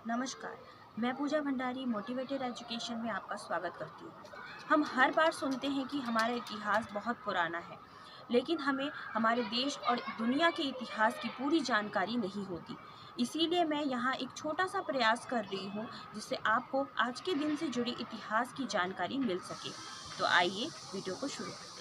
नमस्कार, मैं पूजा Bhandari motivated education में आपका स्वागत करती हूँ। हम हर बार सुनते हैं कि हमारा इतिहास बहुत पुराना है, लेकिन हमें हमारे देश और दुनिया के इतिहास की पूरी जानकारी नहीं होती। इसीलिए मैं यहाँ एक छोटा सा प्रयास कर रही हूँ, जिससे आपको आज के दिन से जुड़ी इतिहास की जानकारी मिल सके। तो आइए वीडियो को शुरू करते हैं।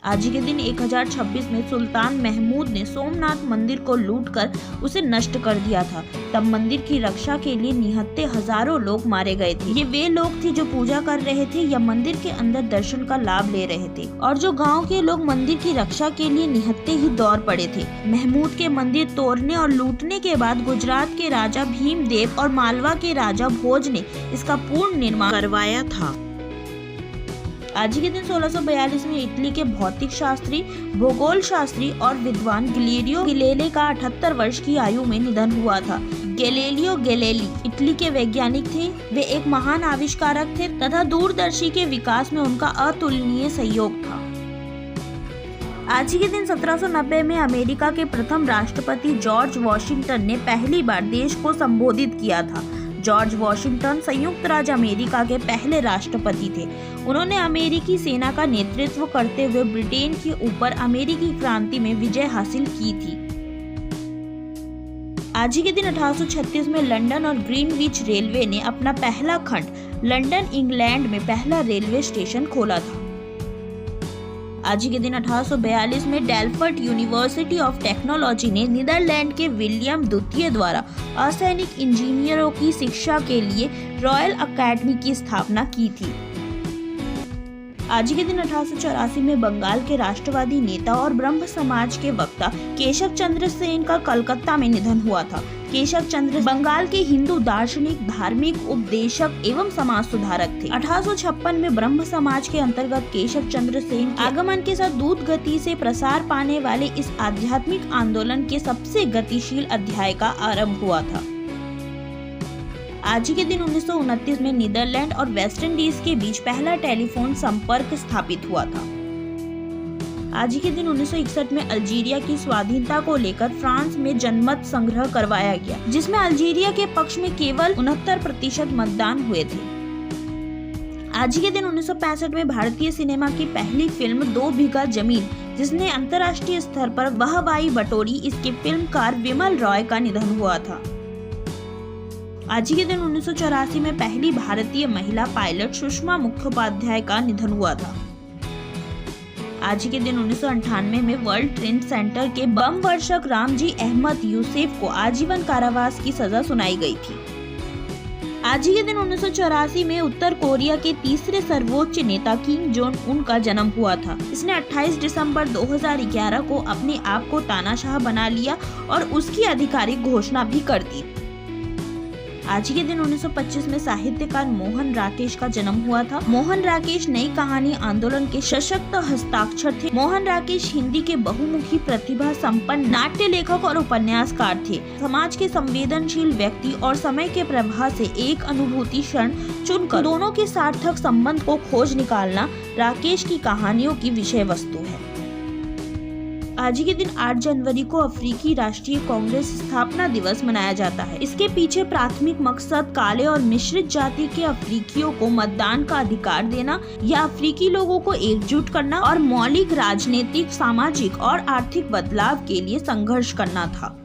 आज के दिन 1026 में सुल्तान महमूद ने सोमनाथ मंदिर को लूटकर उसे नष्ट कर दिया था। तब मंदिर की रक्षा के लिए निहत्थे हजारों लोग मारे गए थे। ये वे लोग थे जो पूजा कर रहे थे या मंदिर के अंदर दर्शन का लाभ ले रहे थे, और जो गांव के लोग मंदिर की रक्षा के लिए निहत्थे ही दौड़ पड़े थे। महमूद के मंदिर तोड़ने और लूटने के बाद गुजरात के राजा भीमदेव और मालवा के राजा भोज ने इसका पूर्ण निर्माण करवाया था। आज के दिन 1642 में इटली के भौतिक शास्त्री, भूगोल शास्त्री और विद्वान गैलीलियो गैलीली का 78 वर्ष की आयु में निधन हुआ था। गैलीलियो गैलीली इटली के वैज्ञानिक थे। वे एक महान आविष्कारक थे तथा दूरदर्शी के विकास में उनका अतुलनीय सहयोग था। आज के दिन 1790 में अमेरिका के प्रथम राष्ट्रपति जॉर्ज वॉशिंगटन ने पहली बार देश को संबोधित किया था। जॉर्ज वॉशिंगटन संयुक्त राज्य अमेरिका के पहले राष्ट्रपति थे। उन्होंने अमेरिकी सेना का नेतृत्व करते हुए ब्रिटेन के ऊपर अमेरिकी क्रांति में विजय हासिल की थी। आज के दिन 1836 में लंदन और ग्रीनविच रेलवे ने अपना पहला खंड लंदन इंग्लैंड में पहला रेलवे स्टेशन खोला था। आज के दिन 1842 में डेल्फ्ट यूनिवर्सिटी ऑफ टेक्नोलॉजी ने नीदरलैंड के विलियम द्वितीय द्वारा असैनिक इंजीनियरों की शिक्षा के लिए रॉयल अकेडमी की स्थापना की थी। आज के दिन 1884 में बंगाल के राष्ट्रवादी नेता और ब्रह्म समाज के वक्ता केशव चंद्र सेन का कलकत्ता में निधन हुआ था। केशव चंद्र बंगाल के हिंदू दार्शनिक, धार्मिक उपदेशक एवं समाज सुधारक थे। 1856 में ब्रह्म समाज के अंतर्गत केशव चंद्र सेन आगमन के साथ द्रुत गति से प्रसार पाने वाले इस आध्यात्मिक आंदोलन के सबसे गतिशील अध्याय का आरंभ हुआ था। आज के दिन 1929 में नीदरलैंड और वेस्ट इंडीज के बीच पहला टेलीफोन संपर्क स्थापित हुआ था। आज के दिन 1961 में अल्जीरिया की स्वाधीनता को लेकर फ्रांस में जनमत संग्रह करवाया गया, जिसमें अल्जीरिया के पक्ष में केवल 69% मतदान हुए थे। आज के दिन 1965 में भारतीय सिनेमा की पहली फिल्म 2 बीघा जमीन, जिसने अंतर्राष्ट्रीय स्तर पर वाहवाही बटोरी, इसके फिल्मकार विमल रॉय का निधन हुआ था। आज के दिन 1984 में पहली भारतीय महिला पायलट सुषमा मुखोपाध्याय का निधन हुआ था। आज के दिन 1998 में वर्ल्ड ट्रेड सेंटर के बम वर्षक रामजी अहमद यूसुफ को आजीवन कारावास की सजा सुनाई गई थी। आज के दिन 1984 में उत्तर कोरिया के तीसरे सर्वोच्च नेता किम जोंग उन का जन्म हुआ था। इसने 28 दिसंबर 2011 को अपने आप को तानाशाह बना लिया और उसकी आधिकारिक घोषणा भी कर दी। आज के दिन 1925 में साहित्यकार मोहन राकेश का जन्म हुआ था। मोहन राकेश नई कहानी आंदोलन के सशक्त हस्ताक्षर थे। मोहन राकेश हिंदी के बहुमुखी प्रतिभा संपन्न नाट्य लेखक और उपन्यासकार थे। समाज के संवेदनशील व्यक्ति और समय के प्रवाह से एक अनुभूति क्षण चुनकर दोनों के सार्थक संबंध को खोज निकालना राकेश की कहानियों की विषय वस्तु है। आज के दिन 8 जनवरी को अफ्रीकी राष्ट्रीय कांग्रेस स्थापना दिवस मनाया जाता है। इसके पीछे प्राथमिक मकसद काले और मिश्रित जाति के अफ्रीकियों को मतदान का अधिकार देना या अफ्रीकी लोगों को एकजुट करना और मौलिक राजनीतिक, सामाजिक और आर्थिक बदलाव के लिए संघर्ष करना था।